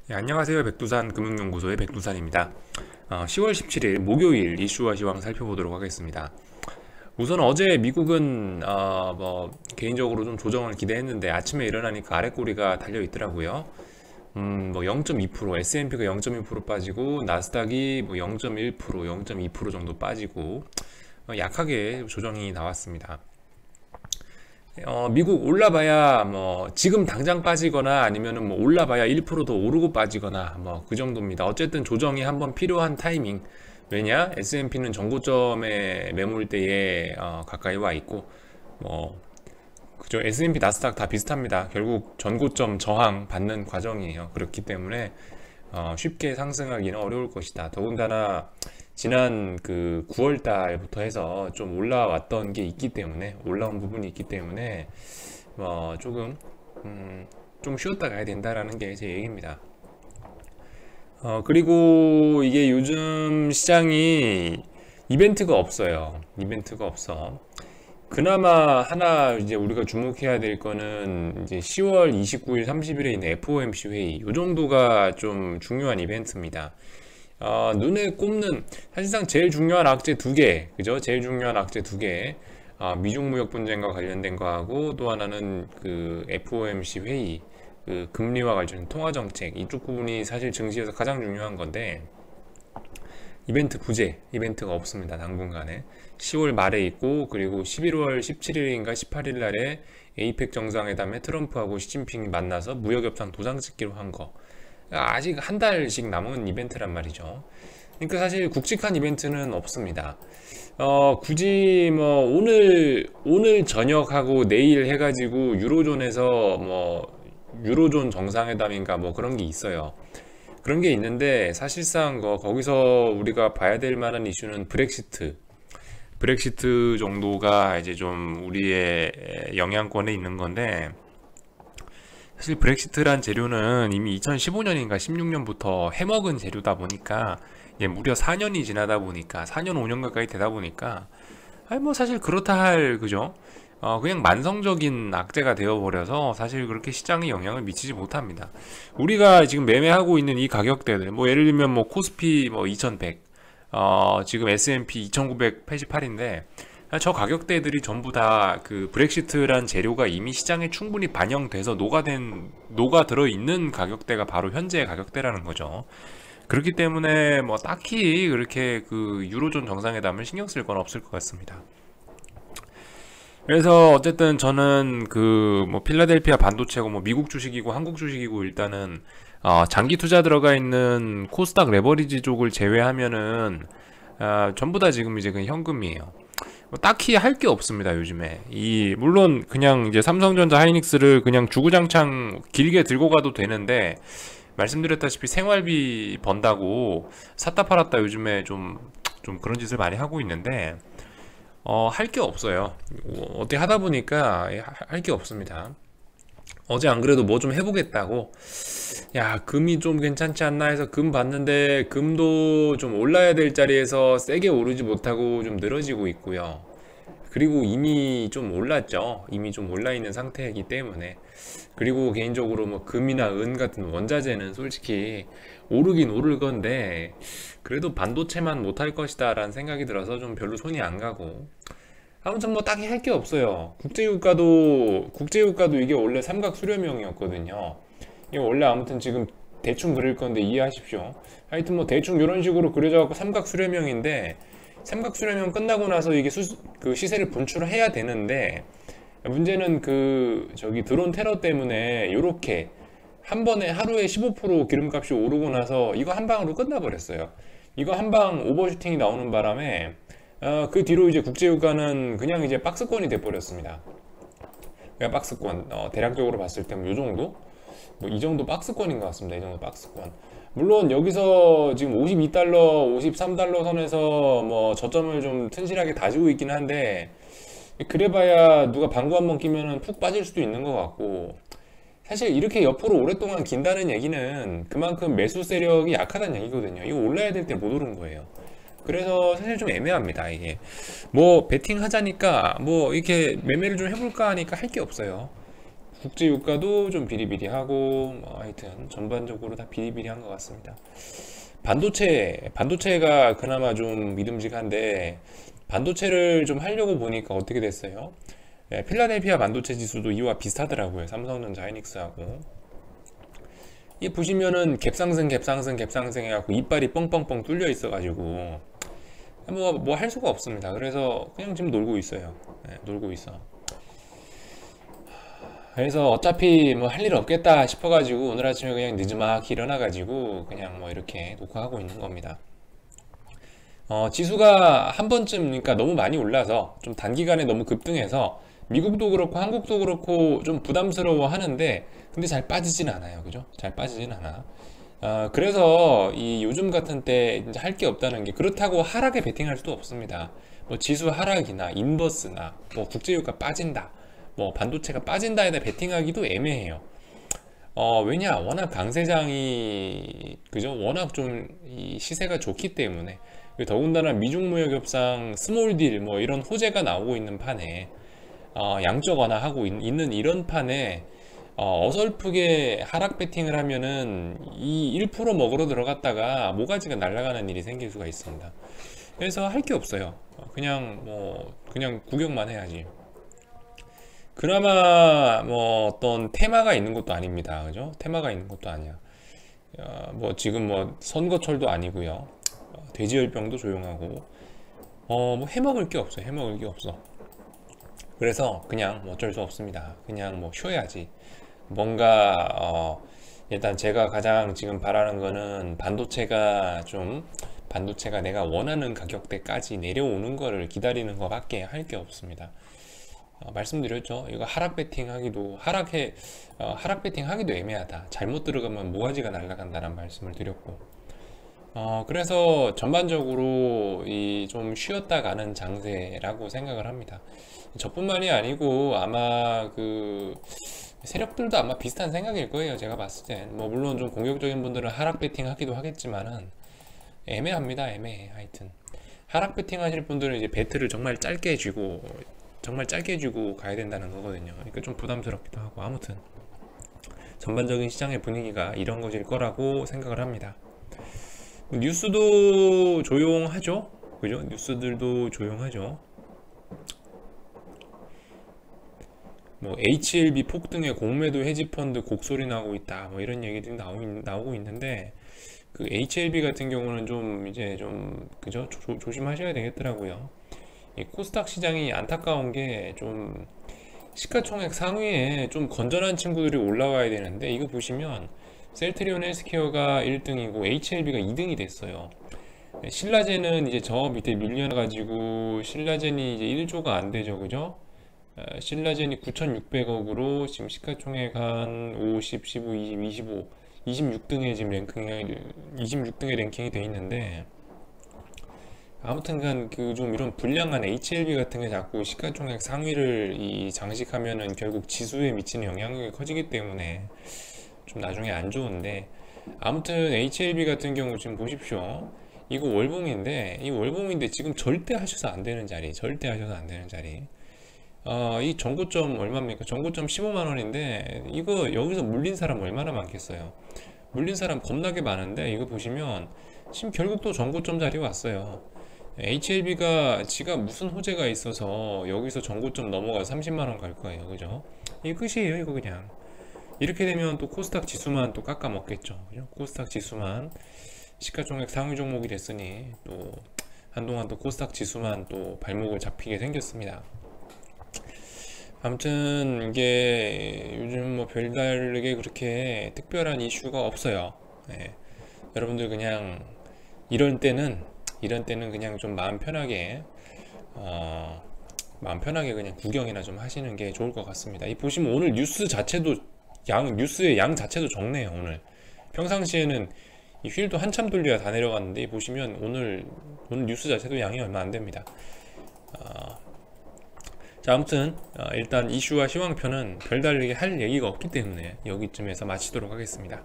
안녕하세요. 백두산 금융연구소의 백두산입니다. 10월 17일 목요일 이슈와 시황 살펴보도록 하겠습니다. 우선 어제 미국은 개인적으로 좀 조정을 기대했는데 아침에 일어나니까 아래 꼬리가 달려 있더라고요. 0.2%, S&P가 0.2% 빠지고 나스닥이 0.1%, 0.2% 정도 빠지고 약하게 조정이 나왔습니다. 미국 올라봐야 지금 당장 빠지거나 아니면은 올라봐야 1%더 오르고 빠지거나 그 정도입니다. 어쨌든 조정이 한번 필요한 타이밍. 왜냐? S&P는 전고점에 매물 때에 가까이 와 있고 그죠? S&P 나스닥 다 비슷합니다. 결국 전고점 저항 받는 과정이에요. 그렇기 때문에 쉽게 상승하기는 어려울 것이다. 더군다나 지난 그 9월 달부터 해서 좀 올라왔던 게 있기 때문에 올라온 부분이 있기 때문에 조금 좀 쉬었다 가야 된다라는 게 제 얘기입니다. 그리고 이게 요즘 시장이 이벤트가 없어요. 이벤트가 없어. 그나마 하나 이제 우리가 주목해야 될 거는 이제 10월 29일, 30일에 있는 FOMC 회의. 요 정도가 좀 중요한 이벤트입니다. 눈에 꼽는 사실상 제일 중요한 악재 두 개, 그죠? 제일 중요한 악재 두 개. 미중 무역 분쟁과 관련된 거하고 또 하나는 그 FOMC 회의, 그 금리와 관련된 통화 정책 이쪽 부분이 사실 증시에서 가장 중요한 건데 이벤트 부재, 이벤트가 없습니다. 당분간에 10월 말에 있고 그리고 11월 17일인가 18일 날에 에이펙 정상회담에 트럼프하고 시진핑이 만나서 무역 협상 도장 찍기로 한 거. 아직 한 달씩 남은 이벤트란 말이죠. 그러니까 사실 굵직한 이벤트는 없습니다. 굳이 오늘 저녁하고 내일 해가지고 유로존에서 유로존 정상회담인가 그런 게 있어요. 그런 게 있는데 사실상 거기서 우리가 봐야 될 만한 이슈는 브렉시트 정도가 이제 좀 우리의 영향권에 있는 건데 사실 브렉시트란 재료는 이미 2015년인가 16년부터 해먹은 재료다 보니까 이게 무려 4년이 지나다 보니까 4년 5년 가까이 되다 보니까 사실 그렇다 할 그죠? 그냥 만성적인 악재가 되어버려서 사실 그렇게 시장에 영향을 미치지 못합니다. 우리가 지금 매매하고 있는 이 가격대들, 예를 들면 코스피 2100, 지금 S&P 2988인데, 저 가격대들이 전부 다 그 브렉시트란 재료가 이미 시장에 충분히 반영돼서 녹아들어 있는 가격대가 바로 현재의 가격대라는 거죠. 그렇기 때문에 딱히 그렇게 그 유로존 정상회담을 신경 쓸 건 없을 것 같습니다. 그래서 어쨌든 저는 그 필라델피아 반도체고 미국 주식이고 한국 주식이고 일단은 장기 투자 들어가 있는 코스닥 레버리지 쪽을 제외하면은 전부 다 지금 이제 그냥 현금이에요. 딱히 할 게 없습니다 요즘에. 물론 그냥 이제 삼성전자 하이닉스를 그냥 주구장창 길게 들고 가도 되는데 말씀드렸다시피 생활비 번다고 샀다 팔았다 요즘에 좀 그런 짓을 많이 하고 있는데 할 게 없어요. 어떻게 하다 보니까 할 게 없습니다. 어제 안 그래도 좀 해보겠다고 야 금이 좀 괜찮지 않나 해서 금 봤는데 금도 좀 올라야 될 자리에서 세게 오르지 못하고 좀 늘어지고 있고요. 그리고 이미 좀 올랐죠. 이미 좀 올라 있는 상태이기 때문에. 그리고 개인적으로 금이나 은 같은 원자재는 솔직히 오르긴 오를 건데 그래도 반도체만 못할 것이다 라는 생각이 들어서 좀 별로 손이 안 가고 아무튼 딱히 할 게 없어요. 국제유가도 이게 원래 삼각 수렴형이었거든요. 이게 원래 아무튼 지금 대충 그릴 건데 이해하십시오. 하여튼 대충 이런 식으로 그려져갖고 삼각 수렴형인데 삼각 수렴형 끝나고 나서 이게 그 시세를 분출을 해야 되는데 문제는 드론 테러 때문에 요렇게 한 번에 하루에 15% 기름값이 오르고 나서 이거 한 방으로 끝나버렸어요. 이거 한 방 오버슈팅이 나오는 바람에 그 뒤로 이제 국제유가는 그냥 이제 박스권이 돼버렸습니다. 그냥 박스권, 대략적으로 봤을 때 요 정도? 이 정도 박스권인 것 같습니다. 이 정도 박스권. 물론 여기서 지금 52달러, 53달러 선에서 저점을 좀 튼실하게 다지고 있긴 한데 그래봐야 누가 방구 한번 끼면은 푹 빠질 수도 있는 것 같고 사실 이렇게 옆으로 오랫동안 긴다는 얘기는 그만큼 매수 세력이 약하다는 얘기거든요. 이거 올라야 될 때 못 오른 거예요. 그래서 사실 좀 애매합니다. 이게 베팅 하자니까 이렇게 매매를 좀 해볼까 하니까 할 게 없어요. 국제유가도 좀 비리비리하고 뭐 하여튼 전반적으로 다 비리비리한 것 같습니다. 반도체가 그나마 좀 믿음직한데 반도체를 좀 하려고 보니까 어떻게 됐어요? 필라델피아 반도체 지수도 이와 비슷하더라고요. 삼성전자 하이닉스하고. 이 보시면은 갭상승 해갖고 이빨이 뻥뻥뻥 뚫려 있어가지고 뭐 할 수가 없습니다. 그래서 그냥 지금 놀고 있어요. 놀고 있어. 그래서 어차피 뭐 할 일 없겠다 싶어가지고 오늘 아침에 그냥 늦지막히 일어나가지고 그냥 뭐 이렇게 녹화하고 있는 겁니다. 지수가 한 번쯤 그러니까 너무 많이 올라서 좀 단기간에 너무 급등해서 미국도 그렇고 한국도 그렇고 좀 부담스러워 하는데 근데 잘 빠지진 않아요. 그죠? 잘 빠지진 않아. 그래서 이 요즘 같은 때 이제 할 게 없다는 게 그렇다고 하락에 베팅할 수도 없습니다. 뭐 지수 하락이나 인버스나 뭐 국제유가 빠진다. 뭐 반도체가 빠진다에 대해 베팅하기도 애매해요. 왜냐 워낙 강세장이 그죠 워낙 좀 이 시세가 좋기 때문에 더군다나 미중 무역 협상 스몰 딜 뭐 이런 호재가 나오고 있는 판에 양적 완화하고 있는 이런 판에 어설프게 하락 베팅을 하면은 이 1% 먹으러 들어갔다가 모가지가 날아가는 일이 생길 수가 있습니다. 그래서 할 게 없어요. 그냥 구경만 해야지. 그나마 뭐 어떤 테마가 있는 것도 아닙니다. 그죠? 테마가 있는 것도 아니야. 뭐 지금 뭐 선거철도 아니고요. 돼지열병도 조용하고 뭐 해먹을 게 없어. 해먹을 게 없어. 그래서 그냥 뭐 어쩔 수 없습니다. 그냥 뭐 쉬어야지. 뭔가 일단 제가 가장 지금 바라는 거는 반도체가 내가 원하는 가격대까지 내려오는 거를 기다리는 것밖에 할 게 없습니다. 말씀드렸죠. 이거 하락 베팅 하기도 애매하다. 잘못 들어가면 모가지가 날아간다는 말씀을 드렸고 그래서 전반적으로 이 좀 쉬었다 가는 장세라고 생각을 합니다. 저뿐만이 아니고 아마 그 세력들도 아마 비슷한 생각일 거예요. 제가 봤을 땐 뭐 물론 좀 공격적인 분들은 하락 베팅 하기도 하겠지만은 애매합니다. 애매해. 하여튼 하락 베팅 하실 분들은 이제 배트를 정말 짧게 쥐고 가야 된다는 거거든요. 그러니까 좀 부담스럽기도 하고 아무튼 전반적인 시장의 분위기가 이런 것일 거라고 생각을 합니다. 뉴스도 조용하죠. 그죠? 뉴스들도 조용하죠. 뭐 HLB 폭등에 공매도 헤지펀드 곡소리 나오고 있다. 뭐 이런 얘기들이 나오고 있는데 그 HLB 같은 경우는 좀 이제 좀 그죠? 조심하셔야 되겠더라고요. 이 코스닥 시장이 안타까운 게 좀 시가총액 상위에 좀 건전한 친구들이 올라와야 되는데 이거 보시면 셀트리온 헬스케어가 1등이고 HLB가 2등이 됐어요. 신라젠은 이제 저 밑에 밀려나가지고 신라젠이 이제 1조가 안 되죠. 그죠? 신라젠이 9,600억으로 지금 시가총액 한 50, 15, 20, 25, 26등에 지금 26등에 랭킹이 돼 있는데 아무튼간 그 좀 이런 불량한 HLB 같은 게 자꾸 시가총액 상위를 장식하면은 결국 지수에 미치는 영향력이 커지기 때문에 좀 나중에 안 좋은데 아무튼 HLB 같은 경우 지금 보십시오. 이거 월봉인데 지금 절대 하셔서 안 되는 자리. 이 전고점 얼마입니까? 전고점 15만 원인데 이거 여기서 물린 사람 얼마나 많겠어요? 물린 사람 겁나게 많은데 이거 보시면 지금 결국 또 전고점 자리에 왔어요. HLB가 지가 무슨 호재가 있어서 여기서 전고점 넘어가 30만원 갈 거예요. 그죠? 이게 끝이에요. 이거 그냥 이렇게 되면 또 코스닥 지수만 또 깎아 먹겠죠. 그죠? 코스닥 지수만 시가총액 상위 종목이 됐으니 또 한동안 또 코스닥 지수만 또 발목을 잡히게 생겼습니다. 아무튼 이게 요즘 뭐 별다르게 그렇게 특별한 이슈가 없어요. 여러분들 그냥 이런 때는 그냥 좀 마음 편하게 그냥 구경이나 좀 하시는 게 좋을 것 같습니다. 이 보시면 오늘 뉴스의 양 자체도 적네요. 오늘 평상시에는 이 휠도 한참 돌려야 다 내려갔는데 이 보시면 오늘 뉴스 자체도 양이 얼마 안 됩니다. 자, 아무튼 일단 이슈와 시황편은 별다르게 할 얘기가 없기 때문에 여기쯤에서 마치도록 하겠습니다.